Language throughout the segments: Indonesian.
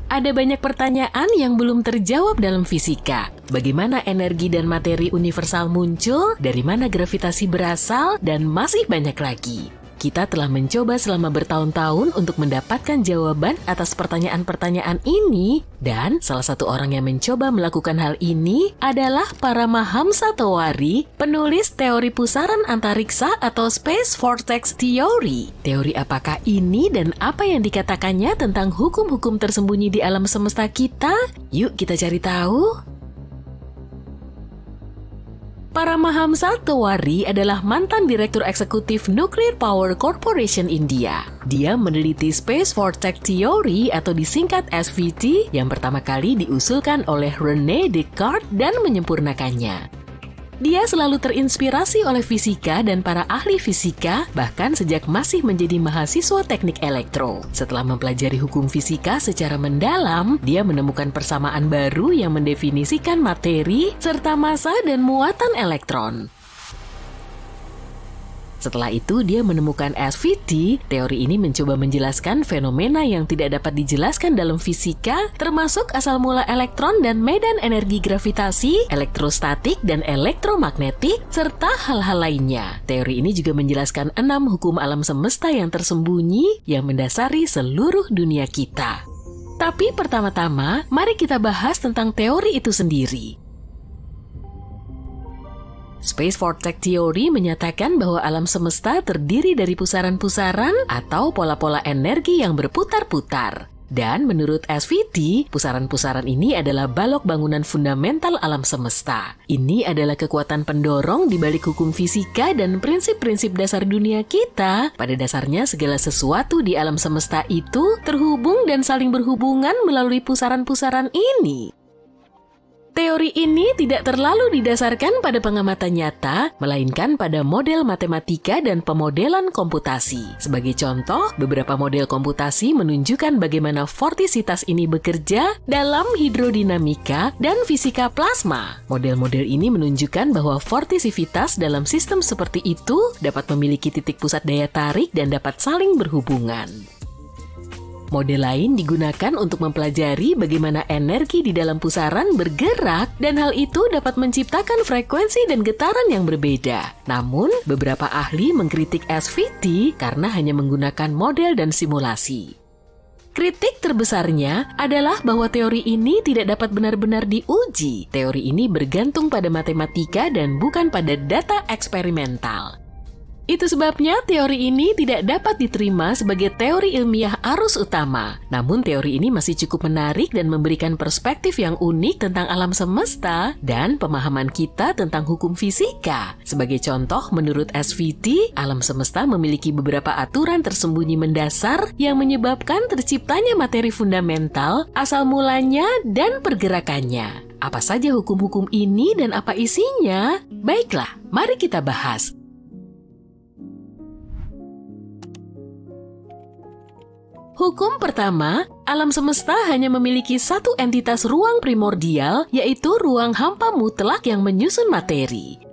Ada banyak pertanyaan yang belum terjawab dalam fisika. Bagaimana energi dan materi universal muncul, dari mana gravitasi berasal, dan masih banyak lagi. Kita telah mencoba selama bertahun-tahun untuk mendapatkan jawaban atas pertanyaan-pertanyaan ini, dan salah satu orang yang mencoba melakukan hal ini adalah Paramahamsa Tewari, penulis teori pusaran antariksa atau Space Vortex Theory. Teori apakah ini dan apa yang dikatakannya tentang hukum-hukum tersembunyi di alam semesta kita? Yuk kita cari tahu. Paramahamsa Tewari adalah mantan Direktur Eksekutif Nuclear Power Corporation India. Dia meneliti Space Vortex Theory atau disingkat SVT yang pertama kali diusulkan oleh René Descartes dan menyempurnakannya. Dia selalu terinspirasi oleh fisika dan para ahli fisika, bahkan sejak masih menjadi mahasiswa teknik elektro. Setelah mempelajari hukum fisika secara mendalam, dia menemukan persamaan baru yang mendefinisikan materi serta massa dan muatan elektron. Setelah itu, dia menemukan SVT. Teori ini mencoba menjelaskan fenomena yang tidak dapat dijelaskan dalam fisika, termasuk asal mula elektron dan medan energi gravitasi, elektrostatik, dan elektromagnetik, serta hal-hal lainnya. Teori ini juga menjelaskan 6 hukum alam semesta yang tersembunyi yang mendasari seluruh dunia kita. Tapi pertama-tama, mari kita bahas tentang teori itu sendiri. Space Vortex Theory menyatakan bahwa alam semesta terdiri dari pusaran-pusaran atau pola-pola energi yang berputar-putar. Dan menurut SVT, pusaran-pusaran ini adalah balok bangunan fundamental alam semesta. Ini adalah kekuatan pendorong di balik hukum fisika dan prinsip-prinsip dasar dunia kita. Pada dasarnya, segala sesuatu di alam semesta itu terhubung dan saling berhubungan melalui pusaran-pusaran ini. Teori ini tidak terlalu didasarkan pada pengamatan nyata, melainkan pada model matematika dan pemodelan komputasi. Sebagai contoh, beberapa model komputasi menunjukkan bagaimana vortisitas ini bekerja dalam hidrodinamika dan fisika plasma. Model-model ini menunjukkan bahwa vortisivitas dalam sistem seperti itu dapat memiliki titik pusat daya tarik dan dapat saling berhubungan. Model lain digunakan untuk mempelajari bagaimana energi di dalam pusaran bergerak dan hal itu dapat menciptakan frekuensi dan getaran yang berbeda. Namun, beberapa ahli mengkritik SVT karena hanya menggunakan model dan simulasi. Kritik terbesarnya adalah bahwa teori ini tidak dapat benar-benar diuji. Teori ini bergantung pada matematika dan bukan pada data eksperimental. Itu sebabnya teori ini tidak dapat diterima sebagai teori ilmiah arus utama. Namun teori ini masih cukup menarik dan memberikan perspektif yang unik tentang alam semesta dan pemahaman kita tentang hukum fisika. Sebagai contoh, menurut SVT, alam semesta memiliki beberapa aturan tersembunyi mendasar yang menyebabkan terciptanya materi fundamental, asal mulanya, dan pergerakannya. Apa saja hukum-hukum ini dan apa isinya? Baiklah, mari kita bahas. Hukum pertama, alam semesta hanya memiliki satu entitas ruang primordial, yaitu ruang hampa mutlak yang menyusun materi.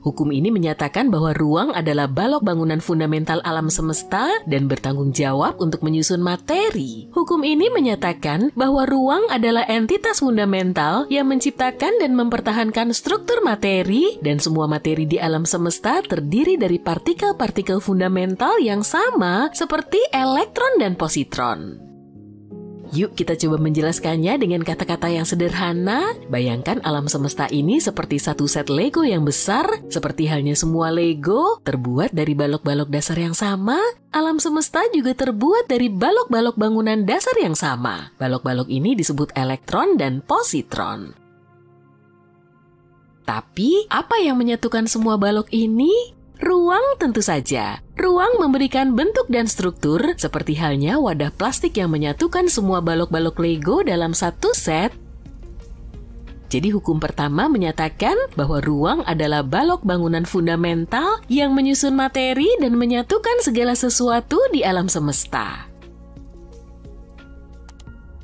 Hukum ini menyatakan bahwa ruang adalah balok bangunan fundamental alam semesta dan bertanggung jawab untuk menyusun materi. Hukum ini menyatakan bahwa ruang adalah entitas fundamental yang menciptakan dan mempertahankan struktur materi, dan semua materi di alam semesta terdiri dari partikel-partikel fundamental yang sama seperti elektron dan positron. Yuk kita coba menjelaskannya dengan kata-kata yang sederhana. Bayangkan alam semesta ini seperti satu set Lego yang besar. Seperti halnya semua Lego terbuat dari balok-balok dasar yang sama, alam semesta juga terbuat dari balok-balok bangunan dasar yang sama. Balok-balok ini disebut elektron dan positron. Tapi, apa yang menyatukan semua balok ini? Ruang tentu saja. Ruang memberikan bentuk dan struktur seperti halnya wadah plastik yang menyatukan semua balok-balok Lego dalam satu set. Jadi hukum pertama menyatakan bahwa ruang adalah balok bangunan fundamental yang menyusun materi dan menyatukan segala sesuatu di alam semesta.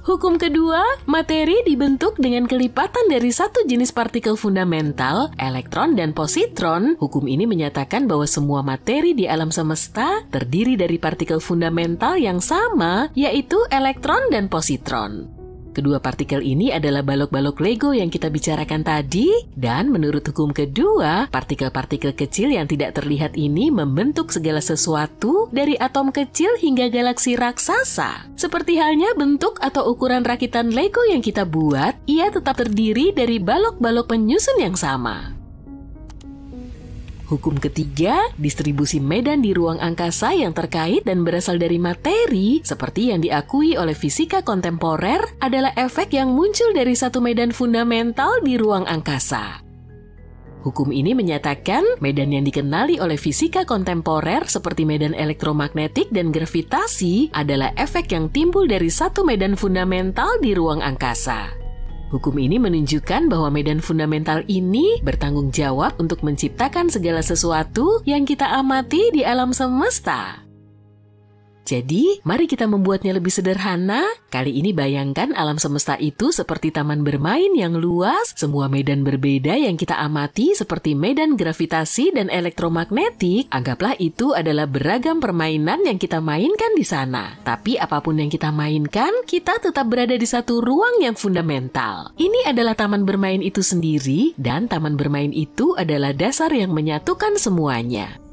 Hukum kedua, materi dibentuk dengan kelipatan dari satu jenis partikel fundamental, elektron dan positron. Hukum ini menyatakan bahwa semua materi di alam semesta terdiri dari partikel fundamental yang sama, yaitu elektron dan positron. Kedua partikel ini adalah balok-balok Lego yang kita bicarakan tadi, dan menurut hukum kedua, partikel-partikel kecil yang tidak terlihat ini membentuk segala sesuatu dari atom kecil hingga galaksi raksasa. Seperti halnya bentuk atau ukuran rakitan Lego yang kita buat, ia tetap terdiri dari balok-balok penyusun yang sama. Hukum ketiga, distribusi medan di ruang angkasa yang terkait dan berasal dari materi, seperti yang diakui oleh fisika kontemporer, adalah efek yang muncul dari satu medan fundamental di ruang angkasa. Hukum ini menyatakan medan yang dikenali oleh fisika kontemporer seperti medan elektromagnetik dan gravitasi adalah efek yang timbul dari satu medan fundamental di ruang angkasa. Hukum ini menunjukkan bahwa medan fundamental ini bertanggung jawab untuk menciptakan segala sesuatu yang kita amati di alam semesta. Jadi, mari kita membuatnya lebih sederhana. Kali ini bayangkan alam semesta itu seperti taman bermain yang luas, semua medan berbeda yang kita amati seperti medan gravitasi dan elektromagnetik. Anggaplah itu adalah beragam permainan yang kita mainkan di sana. Tapi apapun yang kita mainkan, kita tetap berada di satu ruang yang fundamental. Ini adalah taman bermain itu sendiri, dan taman bermain itu adalah dasar yang menyatukan semuanya.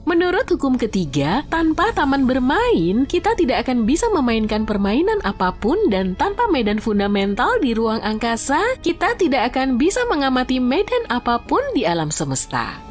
Menurut hukum ketiga, tanpa taman bermain, kita tidak akan bisa memainkan permainan apapun, dan tanpa medan fundamental di ruang angkasa, kita tidak akan bisa mengamati medan apapun di alam semesta.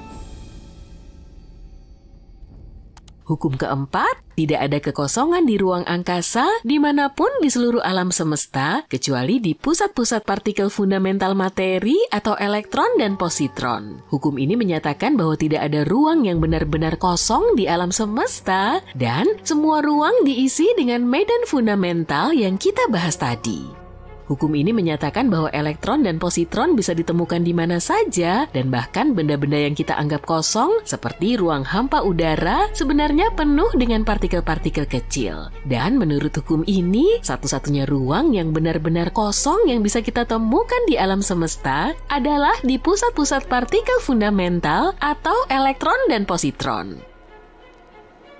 Hukum keempat, tidak ada kekosongan di ruang angkasa dimanapun di seluruh alam semesta, kecuali di pusat-pusat partikel fundamental materi atau elektron dan positron. Hukum ini menyatakan bahwa tidak ada ruang yang benar-benar kosong di alam semesta, dan semua ruang diisi dengan medan fundamental yang kita bahas tadi. Hukum ini menyatakan bahwa elektron dan positron bisa ditemukan di mana saja, dan bahkan benda-benda yang kita anggap kosong, seperti ruang hampa udara, sebenarnya penuh dengan partikel-partikel kecil. Dan menurut hukum ini, satu-satunya ruang yang benar-benar kosong yang bisa kita temukan di alam semesta adalah di pusat-pusat partikel fundamental atau elektron dan positron.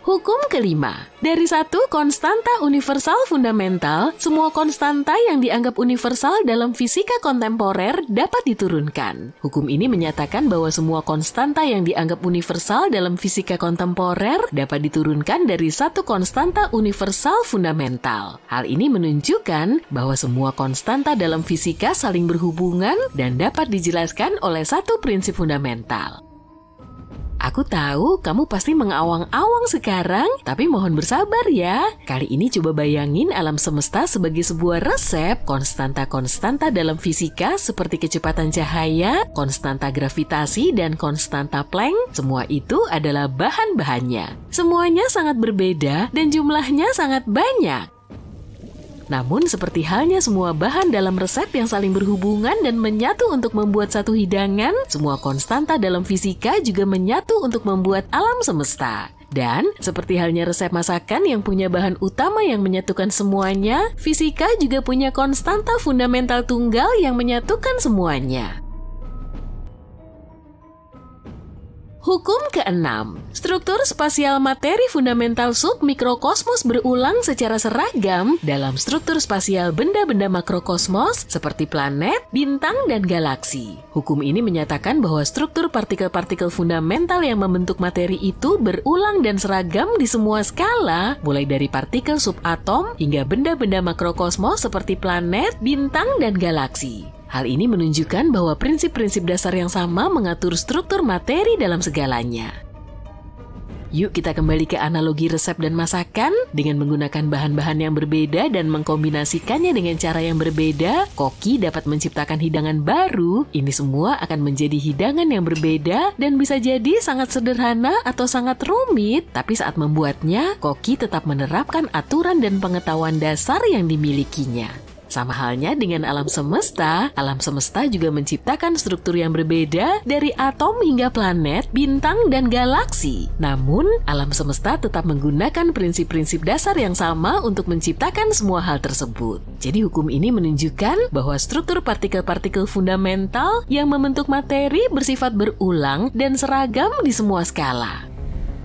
Hukum kelima, dari satu konstanta universal fundamental, semua konstanta yang dianggap universal dalam fisika kontemporer dapat diturunkan. Hukum ini menyatakan bahwa semua konstanta yang dianggap universal dalam fisika kontemporer dapat diturunkan dari satu konstanta universal fundamental. Hal ini menunjukkan bahwa semua konstanta dalam fisika saling berhubungan dan dapat dijelaskan oleh satu prinsip fundamental. Aku tahu kamu pasti mengawang-awang sekarang, tapi mohon bersabar ya. Kali ini coba bayangin alam semesta sebagai sebuah resep konstanta-konstanta dalam fisika seperti kecepatan cahaya, konstanta gravitasi, dan konstanta Planck. Semua itu adalah bahan-bahannya. Semuanya sangat berbeda dan jumlahnya sangat banyak. Namun seperti halnya semua bahan dalam resep yang saling berhubungan dan menyatu untuk membuat satu hidangan, semua konstanta dalam fisika juga menyatu untuk membuat alam semesta. Dan seperti halnya resep masakan yang punya bahan utama yang menyatukan semuanya, fisika juga punya konstanta fundamental tunggal yang menyatukan semuanya. Hukum keenam, struktur spasial materi fundamental submikrokosmos berulang secara seragam dalam struktur spasial benda-benda makrokosmos seperti planet, bintang, dan galaksi. Hukum ini menyatakan bahwa struktur partikel-partikel fundamental yang membentuk materi itu berulang dan seragam di semua skala, mulai dari partikel subatom hingga benda-benda makrokosmos seperti planet, bintang, dan galaksi. Hal ini menunjukkan bahwa prinsip-prinsip dasar yang sama mengatur struktur materi dalam segalanya. Yuk kita kembali ke analogi resep dan masakan. Dengan menggunakan bahan-bahan yang berbeda dan mengkombinasikannya dengan cara yang berbeda, koki dapat menciptakan hidangan baru. Ini semua akan menjadi hidangan yang berbeda dan bisa jadi sangat sederhana atau sangat rumit. Tapi saat membuatnya, koki tetap menerapkan aturan dan pengetahuan dasar yang dimilikinya. Sama halnya dengan alam semesta juga menciptakan struktur yang berbeda dari atom hingga planet, bintang, dan galaksi. Namun, alam semesta tetap menggunakan prinsip-prinsip dasar yang sama untuk menciptakan semua hal tersebut. Jadi hukum ini menunjukkan bahwa struktur partikel-partikel fundamental yang membentuk materi bersifat berulang dan seragam di semua skala.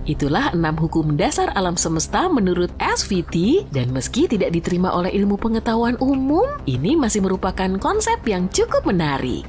Itulah 6 hukum dasar alam semesta menurut SVT, dan meski tidak diterima oleh ilmu pengetahuan umum, ini masih merupakan konsep yang cukup menarik.